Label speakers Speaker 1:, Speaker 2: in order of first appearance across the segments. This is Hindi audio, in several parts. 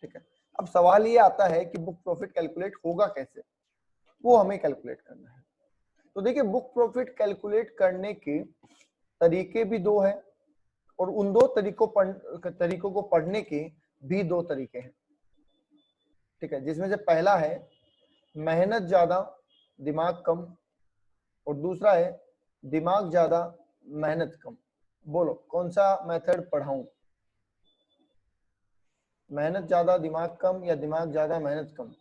Speaker 1: ठीक है। अब सवाल ये आता है कि बुक प्रॉफिट कैलकुलेट होगा कैसे, वो हमें कैलकुलेट करना है। तो देखिए बुक प्रॉफिट कैलकुलेट करने के तरीके भी दो हैं और उन दो तरीकों को पढ़ने के भी दो तरीके हैं, ठीक है। जिसमें से पहला है मेहनत ज्यादा दिमाग कम और दूसरा है दिमाग ज्यादा मेहनत कम। बोलो कौन सा मेथड पढ़ाऊं, मेहनत ज्यादा दिमाग कम या दिमाग ज्यादा मेहनत कम?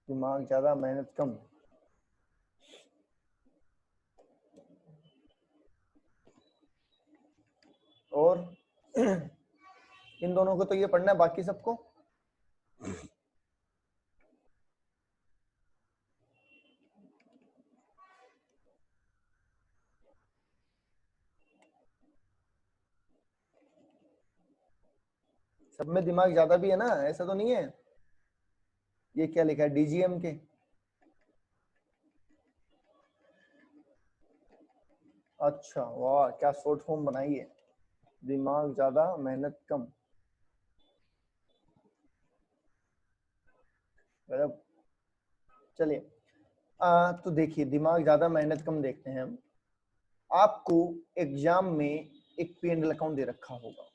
Speaker 1: दिमाग ज्यादा मेहनत कम। और इन दोनों को तो ये पढ़ना है, बाकी सबको सब में दिमाग ज्यादा भी है ना, ऐसा तो नहीं है। ये क्या लिखा है डीजीएम के? अच्छा वाह, क्या शॉर्ट फॉर्म बनाई है, दिमाग ज्यादा मेहनत कम। मतलब चलिए तो देखिए दिमाग ज्यादा मेहनत कम देखते हैं हम। आपको एग्जाम में एक P&L अकाउंट दे रखा होगा,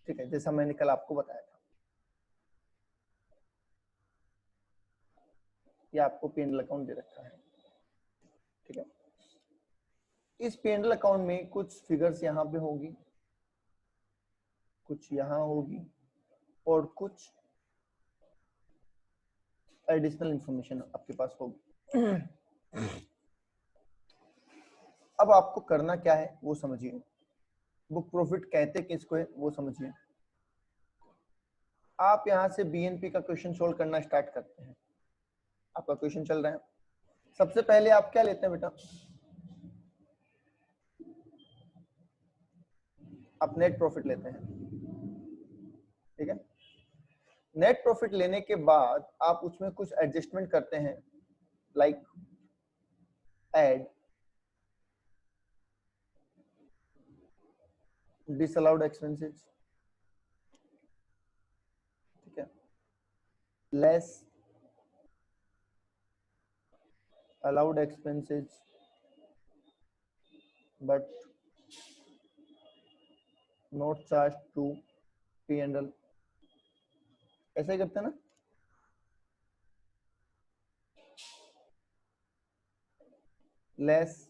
Speaker 1: ठीक है, जैसा मैंने कल आपको बताया था। ये आपको P&L अकाउंट दे रखा है, ठीक है। इस P&L अकाउंट में कुछ फिगर्स यहाँ पे होगी, कुछ यहाँ होगी और कुछ एडिशनल इंफॉर्मेशन आपके पास होगी। अब आपको करना क्या है वो समझिए, बुक प्रॉफिट कहते किसको है वो समझिए। आप यहाँ से बीएनपी का क्वेश्चन सोल्व करना स्टार्ट करते हैं। आपका क्वेश्चन चल रहा है, सबसे पहले आप क्या लेते हैं बेटा, आप नेट प्रॉफिट लेते हैं, ठीक है। नेट प्रॉफिट लेने के बाद आप उसमें कुछ एडजस्टमेंट करते हैं, लाइक ऐड डिसअलाउड एक्सपेंसेस, ठीक है, less allowed expenses but not charge to P&L, ऐसा ही करते हैं ना। Less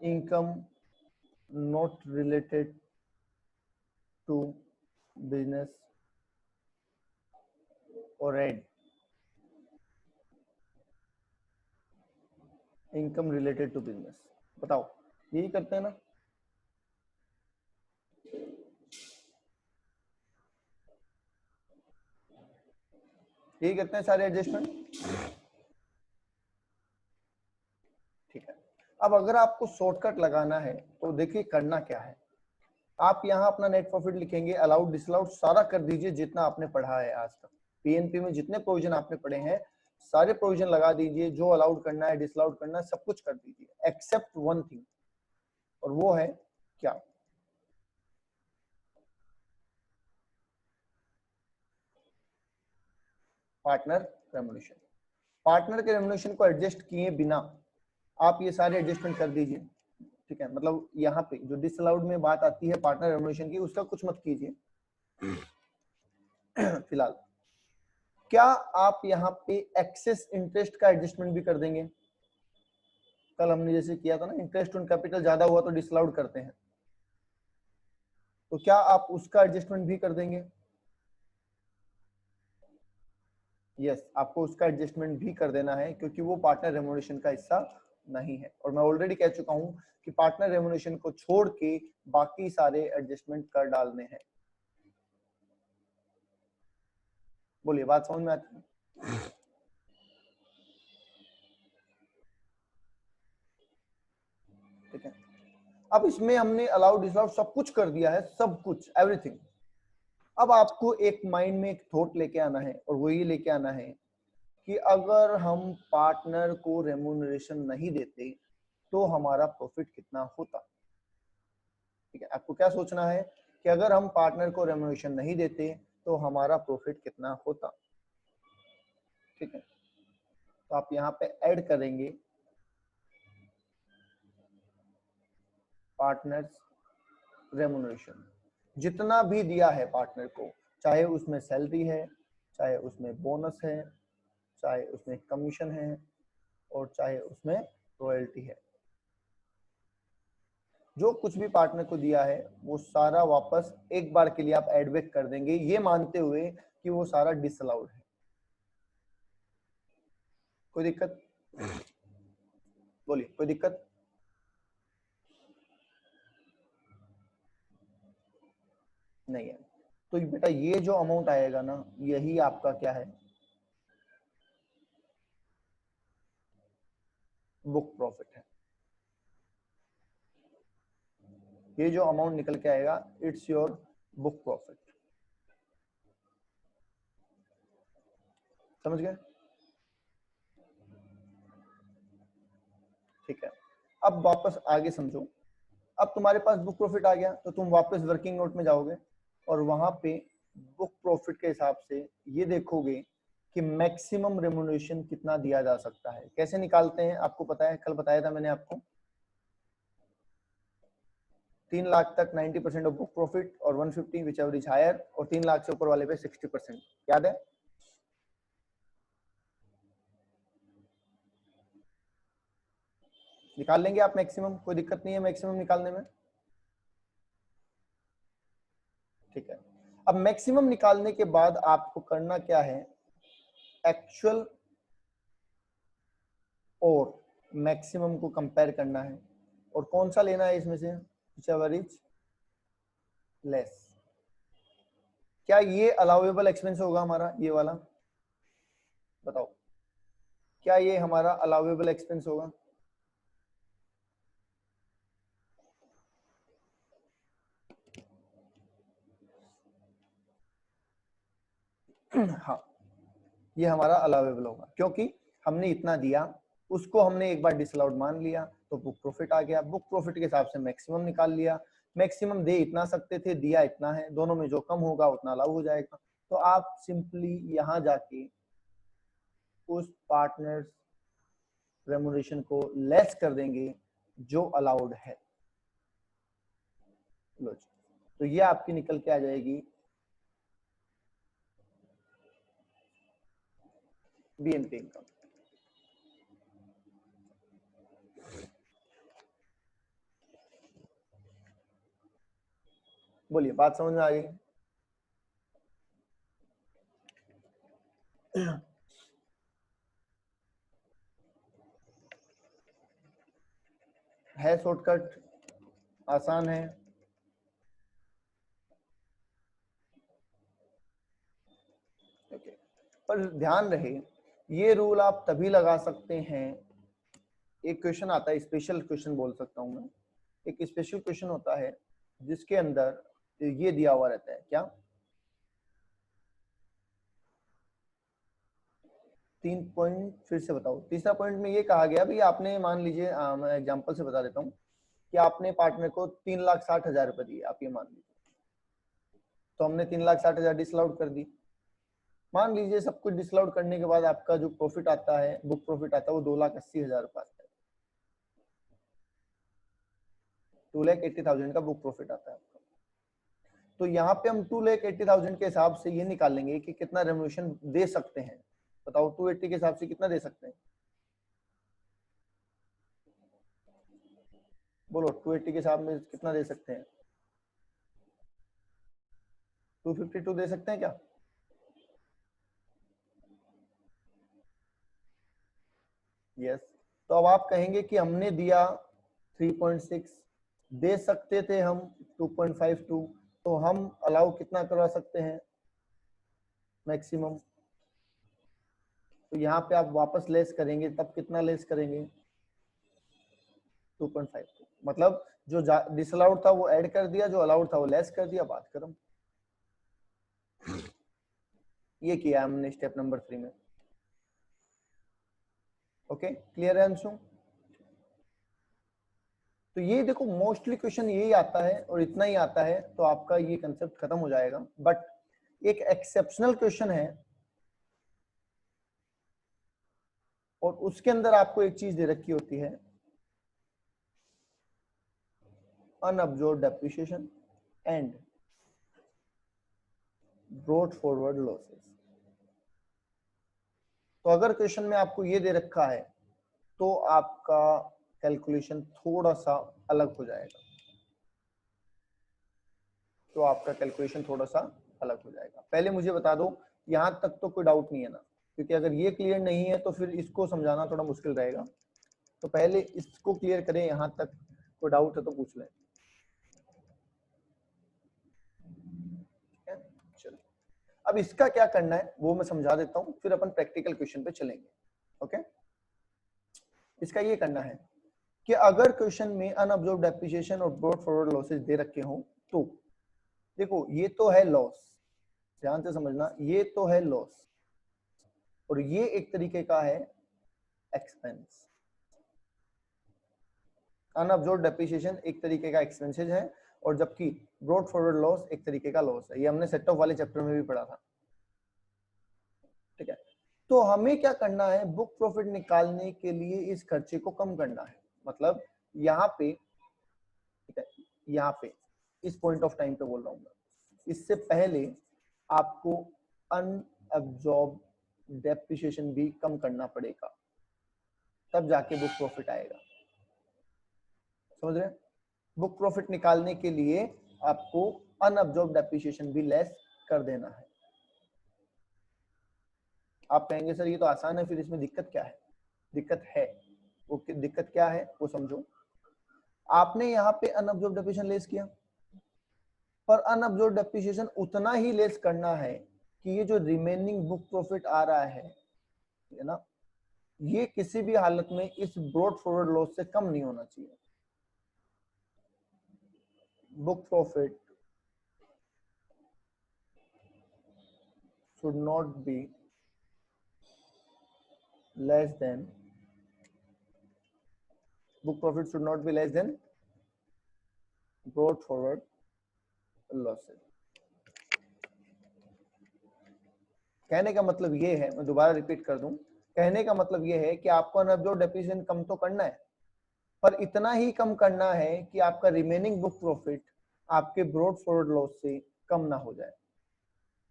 Speaker 1: income not related to business और add income related to business. बताओ यही करते हैं ना। यही करते हैं सारे एडजस्टमेंट, ठीक है। अब अगर आपको शॉर्टकट लगाना है तो देखिए करना क्या है, आप यहाँ अपना नेट प्रॉफिट लिखेंगे, अलाउड डिसअलाउड सारा कर दीजिए जितना आपने पढ़ा है आज तक। पीएनपी में जितने प्रोविजन आपने पढ़े हैं सारे प्रोविजन लगा दीजिए, जो अलाउड करना है डिसअलाउड करना है सब कुछ कर दीजिए एक्सेप्ट वन थिंग, और वो है क्या, पार्टनर रेम्युनरेशन। पार्टनर के रेम्युनरेशन को एडजस्ट किए बिना आप ये सारे एडजस्टमेंट कर दीजिए, ठीक है। मतलब यहाँ पे जो डिसअलाउड में बात आती है पार्टनर रेम्युनरेशन की, उसका कुछ मत कीजिए फिलहाल। क्या आप यहाँ पे एक्सेस इंटरेस्ट का एडजस्टमेंट भी कर देंगे? कल हमने जैसे किया था ना, इंटरेस्ट ऑन कैपिटल ज्यादा हुआ तो डिसअलाउड करते हैं, तो क्या आप उसका एडजस्टमेंट भी कर देंगे? यस, आपको उसका एडजस्टमेंट भी कर देना है क्योंकि वो पार्टनर रेम्युनरेशन का हिस्सा नहीं है। और मैं ऑलरेडी कह चुका हूं कि पार्टनर रेम्युनरेशन को छोड़ के बाकी सारे एडजस्टमेंट कर डालने हैं। बोलिए बात समझ में आती है? ठीक है। अब इसमें हमने अलाउड डिसअलाउड सब कुछ कर दिया है, सब कुछ एवरीथिंग। अब आपको एक माइंड में एक थॉट लेके आना है और वो ये लेके आना है कि अगर हम पार्टनर को रेम्यूनरेशन नहीं देते तो हमारा प्रॉफिट कितना होता। ठीक है, आपको क्या सोचना है कि अगर हम पार्टनर को रेम्यूनरेशन नहीं देते तो हमारा प्रॉफिट कितना होता। ठीक है, तो आप यहाँ पे ऐड करेंगे पार्टनर्स रेम्यूनरेशन, जितना भी दिया है पार्टनर को, चाहे उसमें सैलरी है, चाहे उसमें बोनस है, चाहे उसमें कमीशन है, और चाहे उसमें रॉयल्टी है, जो कुछ भी पार्टनर को दिया है वो सारा वापस एक बार के लिए आप एड बैक कर देंगे, ये मानते हुए कि वो सारा डिसअलाउड है। कोई दिक्कत? बोलिए, कोई दिक्कत? नहीं है। तो बेटा ये जो अमाउंट आएगा ना, यही आपका क्या है, बुक प्रॉफिट है। ये जो अमाउंट निकल के आएगा, इट्स योर बुक प्रॉफिट। समझ गए? ठीक है, अब वापस आगे समझो। अब तुम्हारे पास बुक प्रॉफिट आ गया तो तुम वापस वर्किंग नोट में जाओगे और वहां पे बुक प्रॉफिट के हिसाब से ये देखोगे कि मैक्सिमम रेम्युनरेशन कितना दिया जा सकता है। कैसे निकालते हैं आपको पता है, कल बताया था मैंने आपको। 3 लाख तक 90% ऑफ बुक प्रॉफिट और 150 विच एवर इज हायर, और 3 लाख से ऊपर वाले पे 60%। याद है? निकाल लेंगे आप मैक्सिमम, कोई दिक्कत नहीं है मैक्सिमम निकालने में। ठीक है, अब मैक्सिमम निकालने के बाद आपको करना क्या है, एक्चुअल और मैक्सिमम को कंपेयर करना है, और कौन सा लेना है इसमें से, व्हिचएवर इज लेस। क्या ये अलाउेबल एक्सपेंस होगा हमारा, ये वाला? बताओ, क्या ये हमारा अलाउेबल एक्सपेंस होगा? हाँ, ये हमारा अलाउेबल होगा, क्योंकि हमने इतना दिया, उसको हमने एक बार डिसअलाउड मान लिया तो बुक प्रॉफिट आ गया, बुक प्रॉफिट के हिसाब से मैक्सिमम निकाल लिया, मैक्सिमम दे इतना सकते थे, दिया इतना है, दोनों में जो कम होगा उतना अलाउ हो जाएगा। तो आप सिंपली यहां जाके उस पार्टनर्स रेम्युनरेशन को लेस कर देंगे जो अलाउड है। लो जी, तो ये आपकी निकल के आ जाएगी बीएनपी इनकम। बोलिए, बात समझ में आ गई? है शॉर्टकट, आसान है। ओके, पर ध्यान रहे ये रूल आप तभी लगा सकते हैं, एक क्वेश्चन आता है, स्पेशल क्वेश्चन बोल सकता हूं मैं, एक स्पेशल क्वेश्चन होता है जिसके अंदर ये दिया हुआ रहता है, क्या 3 पॉइंट, फिर से बताओ। तीसरा पॉइंट में ये कहा गया, भाई आपने मान लीजिए, मैं एग्जांपल से बता देता हूँ कि आपने पार्टनर को 3,60,000 रुपए दिए, आप ये मान लीजिए, तो हमने 3,60,000 डिसअलाउड कर दी। मान लीजिए सब कुछ डिसअलाउड करने के बाद आपका जो प्रॉफिट आता है, बुक प्रॉफिट आता है, वो 2,80,000 रुपए आता है। 2,80,000 का बुक प्रॉफिट आता है आपका। तो यहाँ पे हम 2,80,000 के हिसाब से ये निकालेंगे कि कितना रेम्युनरेशन दे सकते हैं। बताओ 280 के हिसाब से कितना दे सकते हैं, बोलो 280 के हिसाब में कितना दे सकते हैं? 252 दे सकते हैं क्या? यस। तो अब आप कहेंगे कि हमने दिया 3.6, दे सकते थे हम 2.52, तो हम अलाउ कितना करवा सकते हैं मैक्सिमम? तो यहाँ पे आप वापस लेस करेंगे, तब कितना लेस करेंगे? 2.52, मतलब जो डिसअलाउड था वो ऐड कर दिया, जो अलाउड था वो लेस कर दिया, बात खत्म। ये किया हमने स्टेप नंबर 3 में। ओके, क्लियर है अंशु? तो ये देखो मोस्टली क्वेश्चन यही आता है और इतना ही आता है तो आपका ये कंसेप्ट खत्म हो जाएगा। बट एक एक्सेप्शनल क्वेश्चन है और उसके अंदर आपको एक चीज दे रखी होती है, unabsorbed depreciation and brought forward losses. तो अगर क्वेश्चन में आपको ये दे रखा है तो आपका कैलकुलेशन थोड़ा सा अलग हो जाएगा, तो आपका कैलकुलेशन थोड़ा सा अलग हो जाएगा। पहले मुझे बता दो यहां तक तो कोई डाउट नहीं है ना, क्योंकि अगर ये क्लियर नहीं है तो फिर इसको समझाना थोड़ा मुश्किल रहेगा। तो पहले इसको क्लियर करें, यहां तक कोई डाउट है तो पूछ लें। चलो अब इसका क्या करना है वो मैं समझा देता हूं, फिर अपन प्रैक्टिकल क्वेश्चन पे चलेंगे। ओके, इसका ये करना है कि अगर क्वेश्चन में अनअब्जॉर्ब्ड डेप्रिसिएशन और ब्रॉट फॉरवर्ड लॉसेस दे रखे हो तो देखो ये तो है लॉस, ध्यान से समझना, ये तो है लॉस और ये एक तरीके का है एक्सपेंस। अनअब्जॉर्ब्ड डेप्रिसिएशन एक तरीके का एक्सपेंसेस है और जबकि ब्रॉट फॉरवर्ड लॉस एक तरीके का लॉस है। ये हमने सेट ऑफ वाले चैप्टर में भी पढ़ा था। ठीक है, तो हमें क्या करना है, बुक प्रॉफिट निकालने के लिए इस खर्चे को कम करना है। मतलब यहाँ पे, ठीक है, यहाँ पे इस पॉइंट ऑफ टाइम पे बोल रहा हूँ मैं, इससे पहले आपको अनअब्जॉर्ब्ड डेप्रिसिएशन भी कम करना पड़ेगा, तब जाके बुक प्रॉफिट आएगा। समझ रहे हैं? बुक प्रॉफिट निकालने के लिए आपको अनअब्जॉर्ब्ड डेप्रिसिएशन भी लेस कर देना है। आप कहेंगे सर ये तो आसान है, फिर इसमें दिक्कत क्या है? दिक्कत है, वो दिक्कत क्या है वो समझो। आपने यहाँ पे अनअब्जॉर्ब्ड डेप्रिसिएशन लेस किया, पर अनअब्जॉर्ब्ड डेप्रिसिएशन उतना ही लेस करना है कि ये जो रिमेनिंग बुक प्रॉफिट आ रहा है ना, ये किसी भी हालत में इस ब्रॉट फॉरवर्ड लॉस से कम नहीं होना चाहिए। Book profit should not be less than brought forward losses। कहने का मतलब ये है, मैं दोबारा रिपीट कर दूं, कहने का मतलब ये है कि आपको अनअब्जॉर्ब्ड डेप्रिसिएशन कम तो करना है, पर इतना ही कम करना है कि आपका रिमेनिंग बुक प्रॉफिट आपके ब्रॉट फॉरवर्ड लॉस से कम ना हो जाए।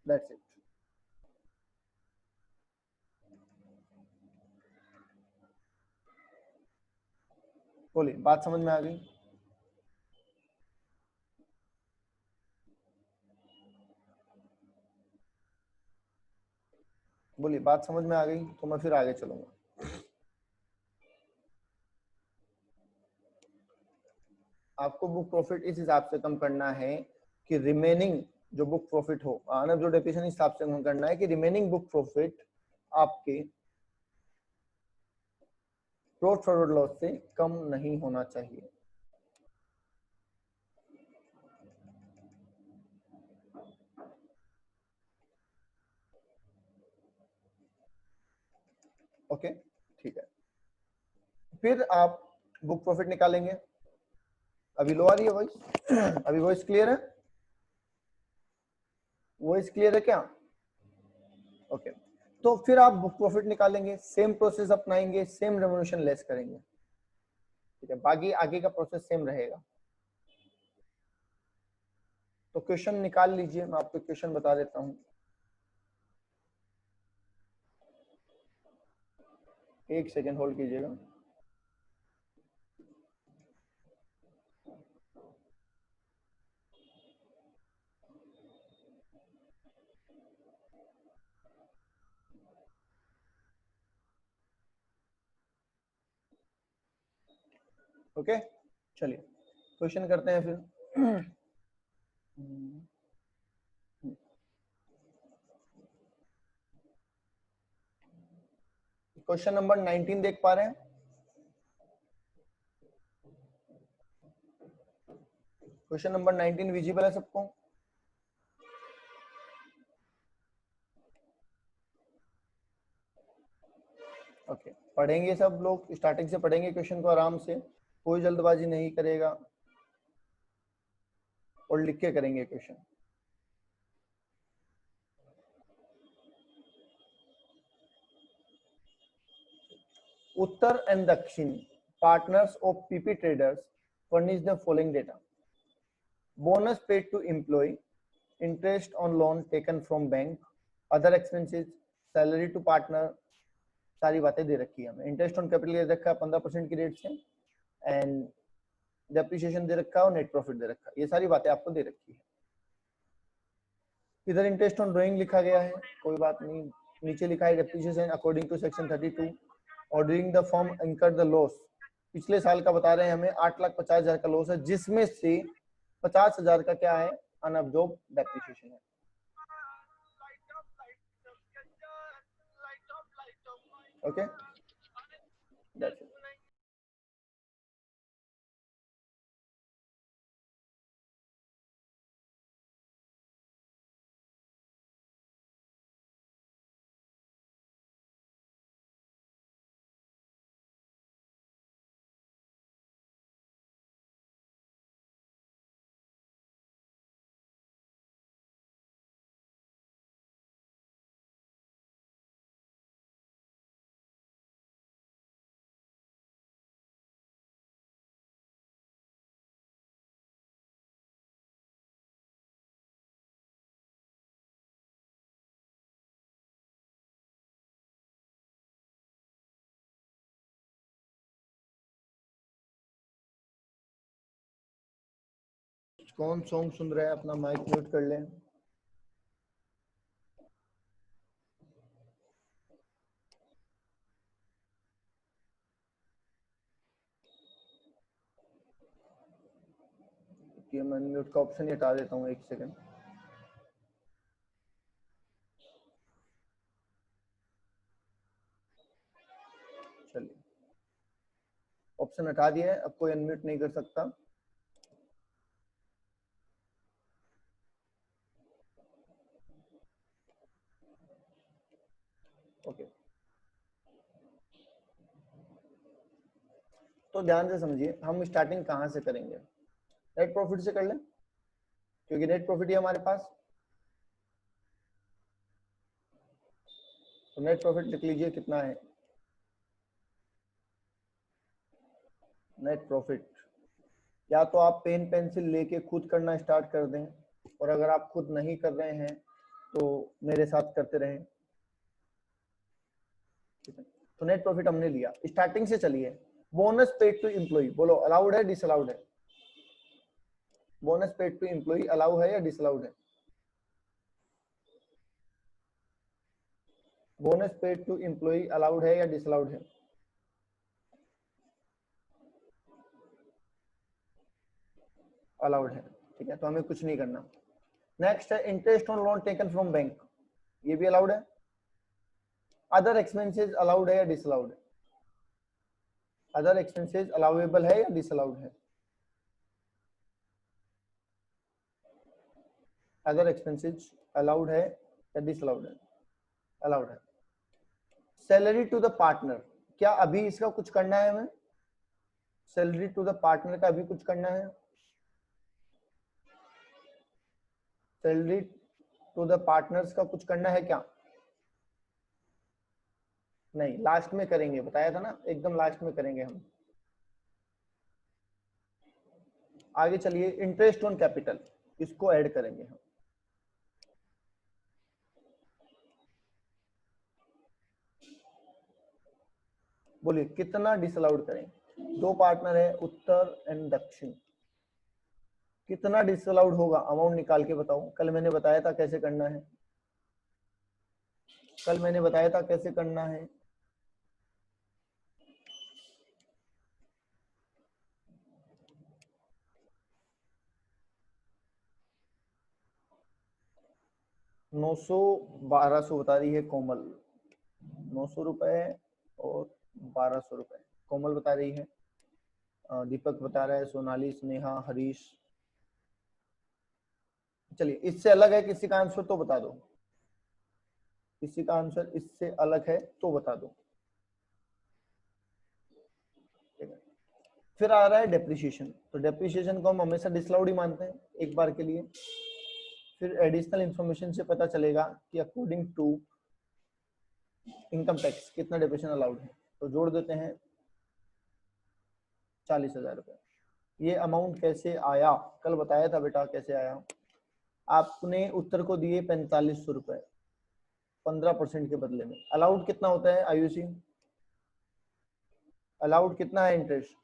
Speaker 1: That's it. बोलिए, बात समझ में आ गई? बोलिए, बात समझ में आ गई तो मैं फिर आगे चलूंगा। आपको बुक प्रॉफिट इस हिसाब से कम करना है कि रिमेनिंग जो बुक प्रॉफिट हो, अनअब्जॉर्ब्ड डेप्रिसिएशन इस हिसाब से कम करना है कि रिमेनिंग बुक प्रॉफिट आपके ब्रॉट फॉरवर्ड लॉस से कम नहीं होना चाहिए। ओके, ठीक है, फिर आप बुक प्रॉफिट निकालेंगे। अभी लो आ रही है वॉइस? अभी वॉइस क्लियर है? वॉइस क्लियर है क्या? ओके, तो फिर आप बुक प्रॉफिट निकालेंगे, सेम प्रोसेस अपनाएंगे, सेम रेम्युनरेशन लेस करेंगे। ठीक है, बाकी आगे का प्रोसेस सेम रहेगा। तो क्वेश्चन निकाल लीजिए, मैं आपको क्वेश्चन बता देता हूं। एक सेकेंड होल्ड कीजिएगा। ओके, चलिए क्वेश्चन करते हैं फिर। क्वेश्चन नंबर 19 देख पा रहे हैं? क्वेश्चन नंबर 19 विजिबल है सबको? ओके, पढ़ेंगे सब लोग, स्टार्टिंग से पढ़ेंगे क्वेश्चन को आराम से, कोई जल्दबाजी नहीं करेगा और लिख के करेंगे क्वेश्चन। उत्तर एंड दक्षिण partners of PP traders furnish the following data: bonus paid to employee, interest on loan taken from bank, other expenses, salary to partner, सारी बातें दे रखी है हमें। इंटरेस्ट ऑन कैपिटल दे रखा है 15% की रेट से, एंड डेप्रिसिएशन दे रखा है और नेट प्रॉफिट दे रखा है, ये सारी बातें आपको दे रखी है। इधर इंटरेस्ट ऑन ड्रॉइंग लिखा गया है, कोई बात नहीं। नीचे लिखा है डेप्रिसिएशन अकॉर्डिंग टू सेक्शन 32, और ड्यूरिंग द फर्म इंकर द लॉस, पिछले साल का बता रहे हैं हमें 8,50,000 का लॉस है, जिसमें से 50,000 का क्या है, अनअब्जॉर्ब डेप्रिसिएशन है। Okay, that's it. कौन सॉन्ग सुन रहा है अपना माइक म्यूट कर लें। कि मैं म्यूट का ऑप्शन हटा देता हूँ, एक सेकंड। चलिए, ऑप्शन हटा दिया है, अब कोई अनम्यूट नहीं कर सकता। ओके, तो ध्यान से समझिए, हम स्टार्टिंग कहाँ से करेंगे? नेट प्रॉफिट से कर लें, क्योंकि नेट प्रॉफिट ही हमारे पास। तो नेट प्रॉफिट लिख लीजिए कितना है। नेट प्रॉफिट या तो आप पेन पेंसिल लेके खुद करना स्टार्ट कर दें, और अगर आप खुद नहीं कर रहे हैं तो मेरे साथ करते रहें, ठीक है। तो नेट प्रॉफिट हमने लिया, स्टार्टिंग से चलिए। बोनस पेड टू एम्प्लॉय, बोलो अलाउड है डिसअलाउड है? Bonus paid to employ allow है या डिसअलाउड है? Bonus paid to employ allowed है या डिसअलाउड है? अलाउड है, ठीक है, तो हमें कुछ नहीं करना। नेक्स्ट है interest on loan taken from bank, ये भी अलाउड है। अदर एक्सपेंसेस अलाउड है या डिसअलाउड है? अदर एक्सपेंसेस अलाउेबल है या डिसअलाउड है? अदर एक्सपेंसेस अलाउड है या डिसअलाउड है? अलाउड है। सैलरी टू द पार्टनर, क्या अभी इसका कुछ करना है हमें? सैलरी टू द पार्टनर का अभी कुछ करना है? सैलरी टू द पार्टनर्स का कुछ करना है क्या? नहीं, लास्ट में करेंगे, बताया था ना, एकदम लास्ट में करेंगे हम। आगे चलिए, इंटरेस्ट ऑन कैपिटल, इसको ऐड करेंगे हम। बोलिए कितना डिसअलाउड करें? दो पार्टनर है, उत्तर एंड दक्षिण, कितना डिसअलाउड होगा? अमाउंट निकाल के बताओ। कल मैंने बताया था कैसे करना है, कल मैंने बताया था कैसे करना है। नौ सौ 1200 बता रही है कोमल, 900 रुपए और 1200 रुपए कोमल बता रही है। दीपक बता रहा है, सोनाली, स्नेहा, हरीश। चलिए, इससे अलग है किसी का आंसर तो बता दो, किसी का आंसर इससे अलग है तो बता दो। फिर आ रहा है डेप्रिसिएशन, तो डेप्रिसिएशन को हम हमेशा डिसअलाउड ही मानते हैं एक बार के लिए। फिर एडिशनल इंफॉर्मेशन से पता चलेगा कि अकॉर्डिंग टू इनकम टैक्स कितना डेप्रिसिएशन अलाउड है, तो जोड़ देते हैं 40,000 रुपये। ये अमाउंट कैसे आया, कल बताया था बेटा कैसे आया। आपने उत्तर को दिए 4500 रुपए 15% के बदले में। अलाउड कितना होता है आयुषी, अलाउड कितना है इंटरेस्ट?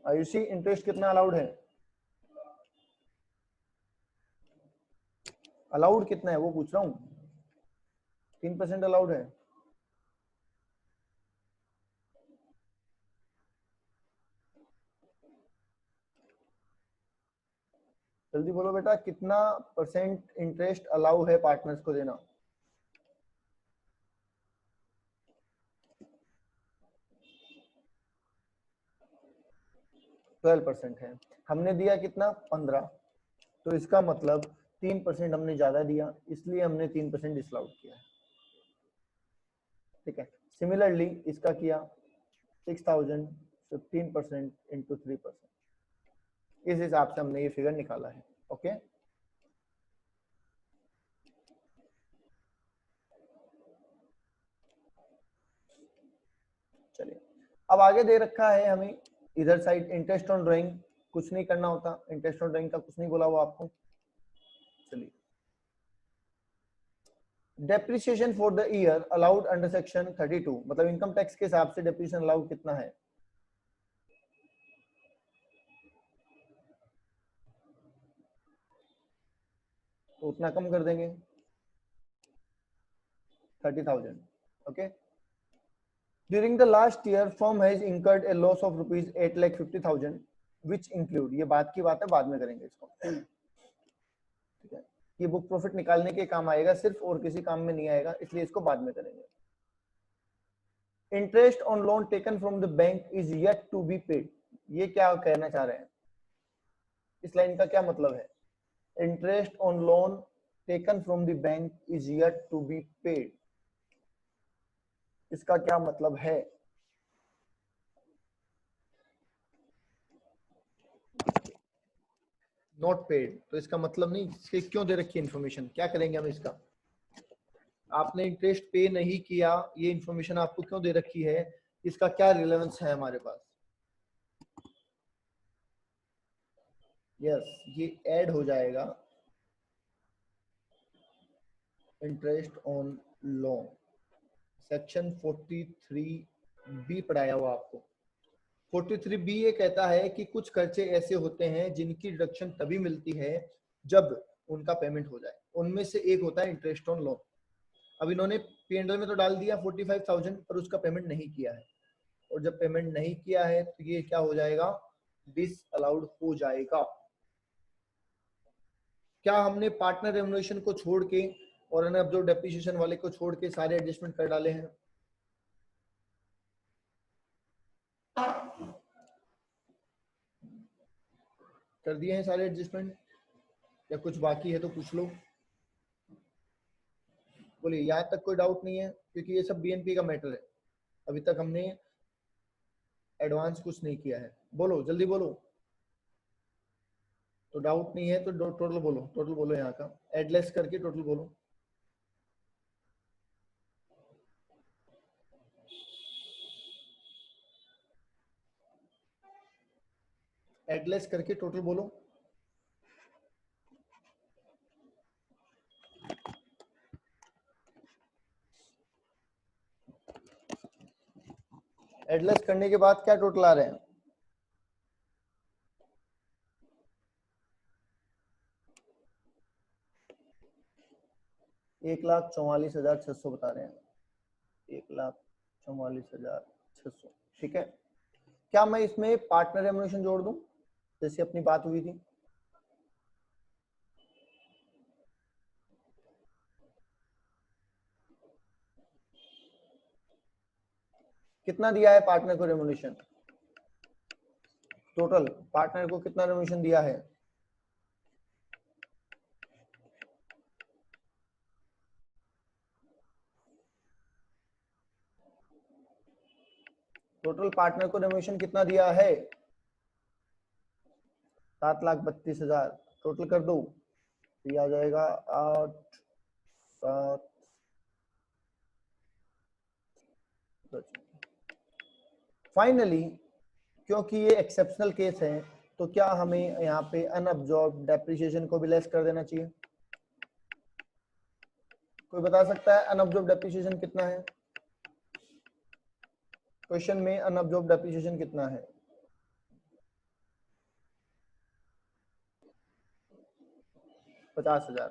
Speaker 1: आयुषी इंटरेस्ट कितना अलाउड है, अलाउड कितना है वो पूछ रहा हूँ। 3% अलाउड है। जल्दी बोलो बेटा, कितना परसेंट इंटरेस्ट अलाउ है पार्टनर्स को देना? 12% है। हमने दिया कितना 15, तो इसका मतलब 3% हमने ज्यादा दिया, इसलिए हमने 3% डिसअलाउड किया। ठीक है, सिमिलरली इसका किया 6000 15% इंटू 3%, इस हिसाब से हमने ये फिगर निकाला है। ओके, चलिए अब आगे दे रखा है हमें इधर साइड इंटरेस्ट ऑन ड्राइंग, कुछ नहीं करना होता, इंटरेस्ट ऑन ड्राइंग का कुछ नहीं बोला हुआ आपको। चलिए, depreciation for the year allowed under section 32, मतलब इनकम टैक्स के हिसाब से डेप्रिसिएशन अलाउड कितना है? तो उतना कम कर देंगे 30,000। Okay, during the last year firm has incurred A loss of rupees 8,50,000 which include, ये बात की बात है, बाद में करेंगे इसको। ठीक है, ये बुक प्रॉफिट निकालने के काम आएगा सिर्फ, और किसी काम में नहीं आएगा, इसलिए इसको बाद में करेंगे। Interest on loan taken from the bank is yet to be paid, ये क्या कहना चाह रहे हैं, इस लाइन का क्या मतलब है? Interest on loan taken from the bank is yet to be paid, इसका क्या मतलब है? नॉट पेड, तो इसका मतलब नहीं, इसके क्यों दे रखी है इन्फॉर्मेशन, क्या करेंगे हम इसका? आपने इंटरेस्ट पे नहीं किया, ये इन्फॉर्मेशन आपको क्यों दे रखी है, इसका क्या रिलेवेंस है हमारे पास? यस, ये ऐड हो जाएगा interest on loan, section 43B पढ़ाया हुआ आपको। 43B ये कहता है कि कुछ खर्चे ऐसे होते हैं जिनकी डिडक्शन तभी मिलती है जब उनका पेमेंट हो जाए, उनमें से एक होता है इंटरेस्ट ऑन लोन। अब इन्होंने P&L में तो डाल दिया 45,000, पर उसका पेमेंट नहीं किया है, और जब पेमेंट नहीं किया है तो ये क्या हो जाएगा, डिसअलाउड हो जाएगा। क्या हमने पार्टनर रेम्युनरेशन को छोड़ के और अब जो डेप्रिसिएशन वाले को छोड़ के सारे एडजस्टमेंट कर डाले हैं? कर दिए हैं सारे एडजस्टमेंट, या कुछ बाकी है तो पूछ लो, बोलिए। यहाँ तक कोई डाउट नहीं है, क्योंकि ये सब BNP का मैटर है, अभी तक हमने एडवांस कुछ नहीं किया है। बोलो जल्दी बोलो, तो डाउट नहीं है तो टोटल बोलो, टोटल बोलो, यहाँ का एडलेस करके टोटल बोलो। एडलेस करके टोटल बोलो। एडलेस करने के बाद क्या टोटल आ रहे हैं? 1,44,600 बता रहे हैं, 1,44,600। ठीक है, क्या मैं इसमें पार्टनर रेम्युनरेशन जोड़ दूं जैसे अपनी बात हुई थी? कितना दिया है पार्टनर को रेम्युनरेशन, टोटल पार्टनर को कितना रेम्युनरेशन दिया है? टोटल पार्टनर को रेम्यूनरेशन कितना दिया है? 7,32,000। टोटल कर दो, ये आ जाएगा 8 7। फाइनली क्योंकि ये एक्सेप्शनल केस है तो क्या हमें यहाँ पे अनअब्जॉर्ब डेप्रिसिएशन को भी लेस कर देना चाहिए? कोई बता सकता है अनअब्जॉर्ब डेप्रिसिएशन कितना है? क्वेश्चन में अनअब्जॉर्ब डेप्रिसिएशन कितना है? 50,000।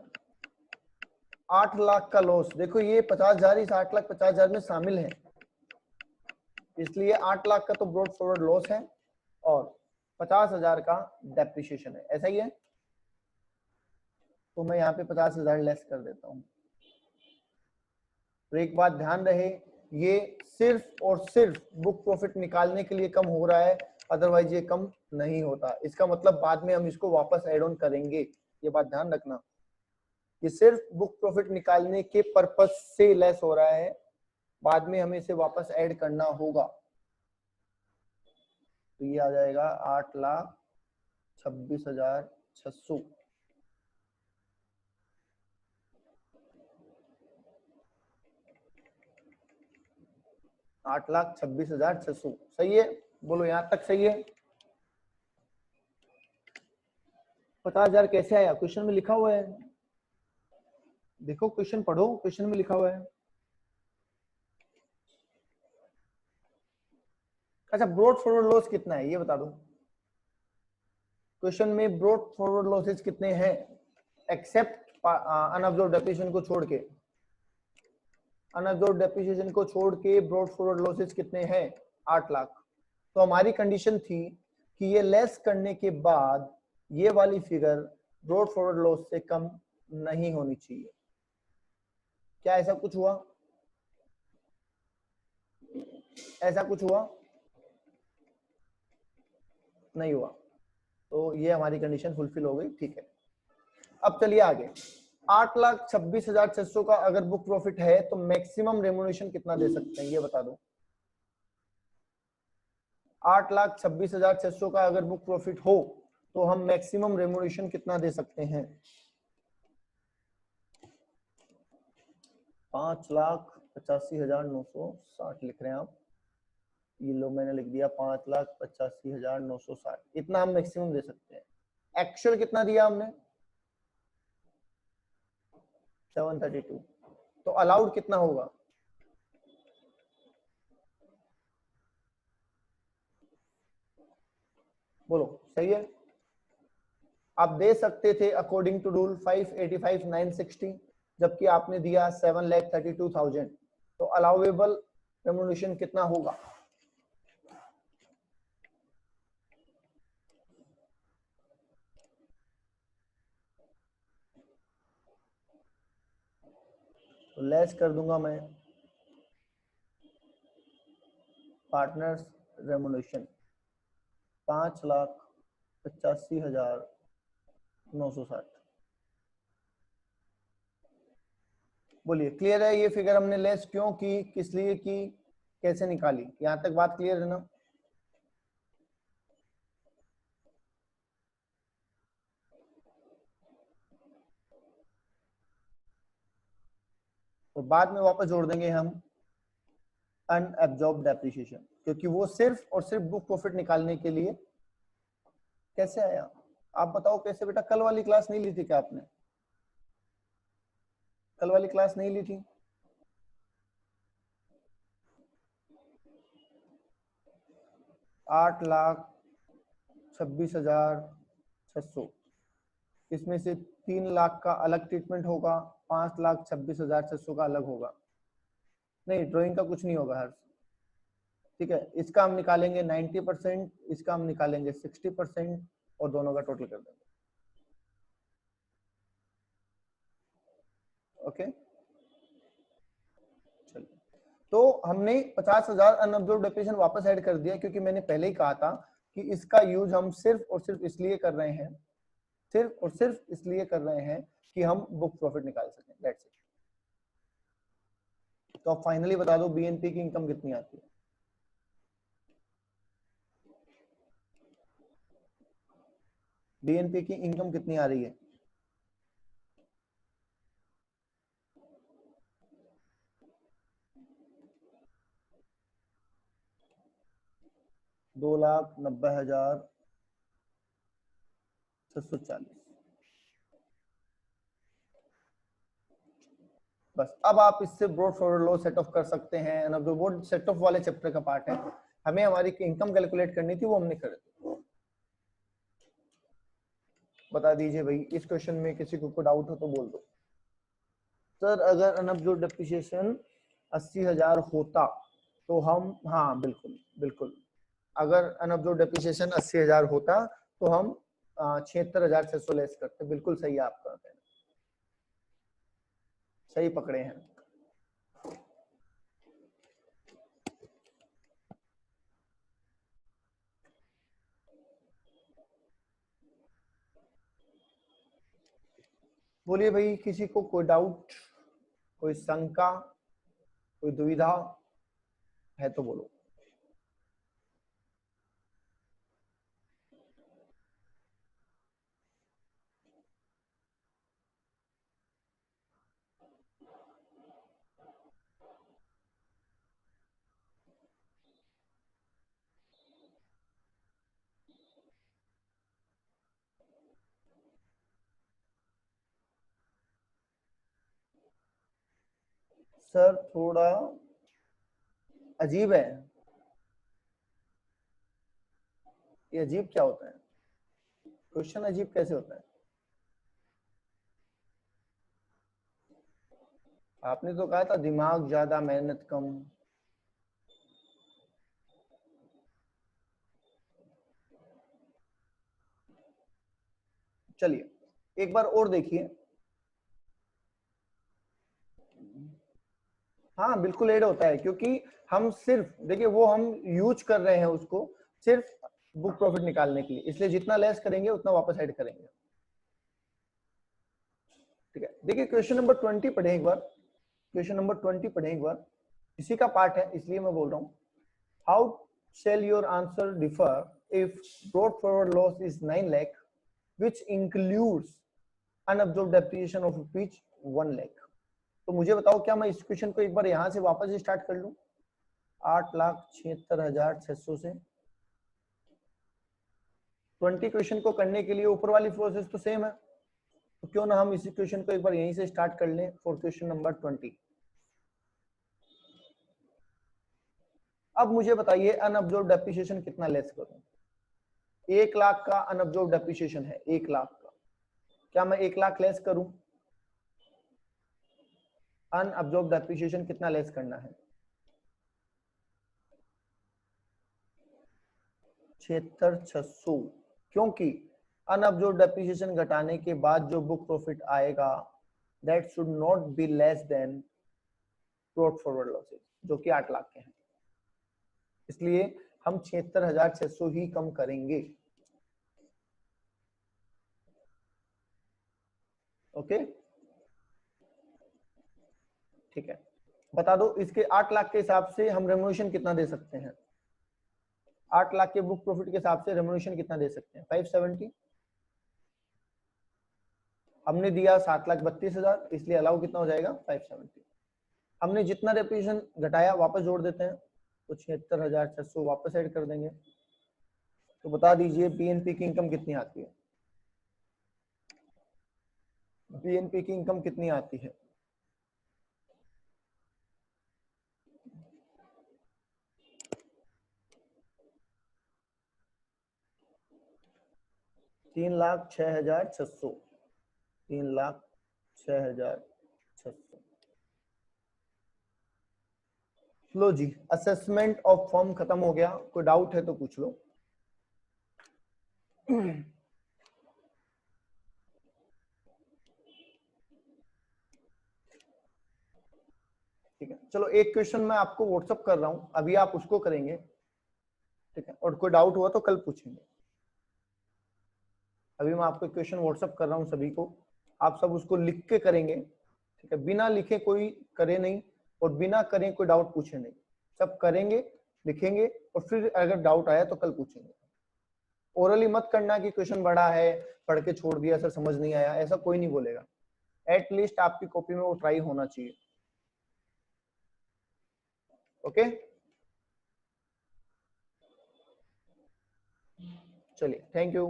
Speaker 1: 8 लाख का लॉस, देखो ये 50,000 इस 8,50,000 में शामिल है, इसलिए 8 लाख का तो ब्रॉड फॉरवर्ड लॉस है और 50,000 का डेप्रिसिएशन है, ऐसा ही है। तो मैं यहाँ पे 50,000 लेस कर देता हूँ। तो एक बात ध्यान रहे, ये सिर्फ और सिर्फ बुक प्रॉफिट निकालने के लिए कम हो रहा है, अदरवाइज ये कम नहीं होता। इसका मतलब बाद में हम इसको वापस एड ऑन करेंगे, ये बात ध्यान रखना। ये सिर्फ बुक प्रॉफिट निकालने के पर्पस से लेस हो रहा है, बाद में हमें इसे वापस ऐड करना होगा। तो ये आ जाएगा 8,26,600। $8,26,600 सही है? बोलो यहां तक सही है? 50,000 कैसे आया? क्वेश्चन में लिखा हुआ है, देखो क्वेश्चन पढ़ो, क्वेश्चन में लिखा हुआ है। अच्छा, ब्रॉड फॉरवर्ड लॉस कितना है ये बता दो। क्वेश्चन में ब्रॉड फॉरवर्ड लॉसेज कितने हैं एक्सेप्ट अनअब्जॉर्ब डेप्रिसिएशन को छोड़ के? अनअब्जॉर्ब डेप्रिसिएशन को छोड़ के ब्रॉड फॉरवर्ड लॉसेज कितने हैं? 8 लाख। तो हमारी कंडीशन थी कि ये लेस करने के बाद ये वाली फिगर ब्रॉड फॉरवर्ड लॉस से कम नहीं होनी चाहिए। क्या ऐसा कुछ हुआ? ऐसा कुछ हुआ? नहीं हुआ। तो ये हमारी कंडीशन फुलफिल हो गई, ठीक है। अब चलिए आगे। 8,26,600 का अगर बुक प्रॉफिट है तो मैक्सिमम रेम्युनरेशन कितना दे सकते हैं ये बता दो। 8,26,600 का अगर बुक प्रॉफिट हो तो हम मैक्सिमम रेम्युनरेशन कितना दे सकते हैं? 5,85,960 लिख रहे हैं आप, ये लो मैंने लिख दिया 5,85,960, इतना हम मैक्सिमम दे सकते हैं। एक्चुअल कितना दिया हमने? 732। तो अलाउड कितना होगा? बोलो सही है? आप दे सकते थे अकॉर्डिंग टू रूल 585,960, जबकि आपने दिया 7,32,000। तो अलाउेबल रेम्युनरेशन कितना होगा? तो लेस कर दूंगा मैं पार्टनर्स रेम्युनरेशन 5,85,960। बोलिए क्लियर है? ये फिगर हमने लेस क्यों की, किस लिए की, कैसे निकाली? यहां तक बात क्लियर है ना? तो बाद में वापस जोड़ देंगे हम अनएब्जॉर्ब डेप्रिसिएशन, क्योंकि वो सिर्फ और सिर्फ बुक प्रॉफिट निकालने के लिए। कैसे आया आप बताओ कैसे? बेटा कल वाली क्लास नहीं ली थी क्या आपने? कल वाली क्लास नहीं ली थी? $8,26,600, इसमें से 3 लाख का अलग ट्रीटमेंट होगा, 5,26,600 का अलग होगा। नहीं, ड्राइंग का कुछ नहीं होगा हर्ष, ठीक है। इसका हम निकालेंगे 90%, इसका हम निकालेंगे 60% और दोनों का टोटल कर देंगे। ओके चलिए, तो हमने 50,000 अनअब्जॉर्ब डेप्रिसिएशन वापस ऐड कर दिया, क्योंकि मैंने पहले ही कहा था कि इसका यूज हम सिर्फ और सिर्फ इसलिए कर रहे हैं, सिर्फ और सिर्फ इसलिए कर रहे हैं कि हम बुक प्रॉफिट निकाल सकें, दैट्स इट। तो अब फाइनली बता दो बीएनपी की इनकम कितनी आती है? बीएनपी की इनकम कितनी आ रही है? $2,90,640। बस अब आप इससे brought forward loss set of कर सकते हैं। अब वो सेट ऑफ वाले चैप्टर का पार्ट है, हमें हमारी इनकम कैलकुलेट करनी थी, वो हमने कर दी। बता दीजिए भाई, इस क्वेश्चन में किसी को डाउट हो तो बोल दो। सर अगर अनअब्जॉर्ब डेप्रिसिएशन 80,000 होता तो हम, हाँ बिल्कुल बिल्कुल, अगर अनअब्जॉर्ब डेप्रिसिएशन 80,000 होता तो हम 76,600 लेस करते। बिल्कुल सही है आपका कहना, सही पकड़े हैं। बोलिए भाई, किसी को कोई डाउट, कोई शंका, कोई दुविधा है तो बोलो। सर थोड़ा अजीब है। ये अजीब क्या होता है? क्वेश्चन अजीब कैसे होता है? आपने तो कहा था दिमाग ज्यादा मेहनत कम। चलिए एक बार और देखिए। हाँ बिल्कुल ऐड होता है, क्योंकि हम सिर्फ देखिए वो हम यूज कर रहे हैं उसको सिर्फ बुक प्रॉफिट निकालने के लिए, इसलिए जितना लेस करेंगे उतना वापस ऐड करेंगे। ठीक है, देखिए क्वेश्चन नंबर 20 पढ़े एक बार। क्वेश्चन नंबर 20 पढ़े एक बार, इसी का पार्ट है इसलिए मैं बोल रहा हूँ। How shall your answer differ if brought forward loss is 9 lakh which includes unabsorbed depreciation of rupees 1 lakh? तो मुझे बताओ, क्या मैं इस क्वेश्चन को एक बार यहां से वापस स्टार्ट कर लूं 8,76,600 से? 20 क्वेश्चन को करने के लिए ऊपर वाली प्रोसेस तो सेम है, तो क्यों ना हम इसी क्वेश्चन को एक बार यहीं से स्टार्ट कर लें फॉर क्वेश्चन नंबर 20। अब मुझे बताइए अनअब्जॉर्ब डेप्रिसिएशन कितना लेस करूं? 1 लाख का अनअब्जॉर्ब डेप्रिसिएशन है, 1 लाख का। क्या मैं 1 लाख लेस करूं? अनअब्जॉर्ब डेप्रिसिएशन कितना लेस करना है? 76,600, क्योंकि अनअब्जॉर्ब डेप्रिसिएशन घटाने के बाद जो बुक प्रॉफिट आएगा that should not be less than brought forward losses, जो कि 8 लाख के हैं। इसलिए हम 76,600 ही कम करेंगे। ओके ठीक है, बता दो इसके 8 लाख के हिसाब से हम रेम्युनरेशन कितना दे सकते हैं? 8 लाख के बुक प्रॉफिट के हिसाब से रेम्युनरेशन कितना दे सकते हैं? 570। हमने दिया 7,32,000, इसलिए अलाउ कितना हो जाएगा? 570। हमने जितना डेप्रिसिएशन घटाया वापस जोड़ देते हैं, तो 76,600 वापस ऐड कर देंगे। तो बता दीजिए बीएनपी की इनकम कितनी आती है? बीएनपी की इनकम कितनी आती है? $3,06,600। 3,06,600। लो जी, असेसमेंट ऑफ फॉर्म खत्म हो गया। कोई डाउट है तो पूछ लो। ठीक है, चलो एक क्वेश्चन मैं आपको व्हाट्सअप कर रहा हूं, अभी आप उसको करेंगे। ठीक है, और कोई डाउट हुआ तो कल पूछेंगे। अभी मैं आपको क्वेश्चन व्हाट्सअप कर रहा हूं सभी को, आप सब उसको लिख के करेंगे। ठीक है, बिना लिखे कोई करे नहीं, और बिना करें कोई डाउट पूछे नहीं। सब करेंगे, लिखेंगे, और फिर अगर डाउट आया तो कल पूछेंगे। ओरली मत करना कि क्वेश्चन बड़ा है, पढ़ के छोड़ दिया सर, समझ नहीं आया, ऐसा कोई नहीं बोलेगा। एटलीस्ट आपकी कॉपी में वो ट्राई होना चाहिए। ओके, चलिए, थैंक यू।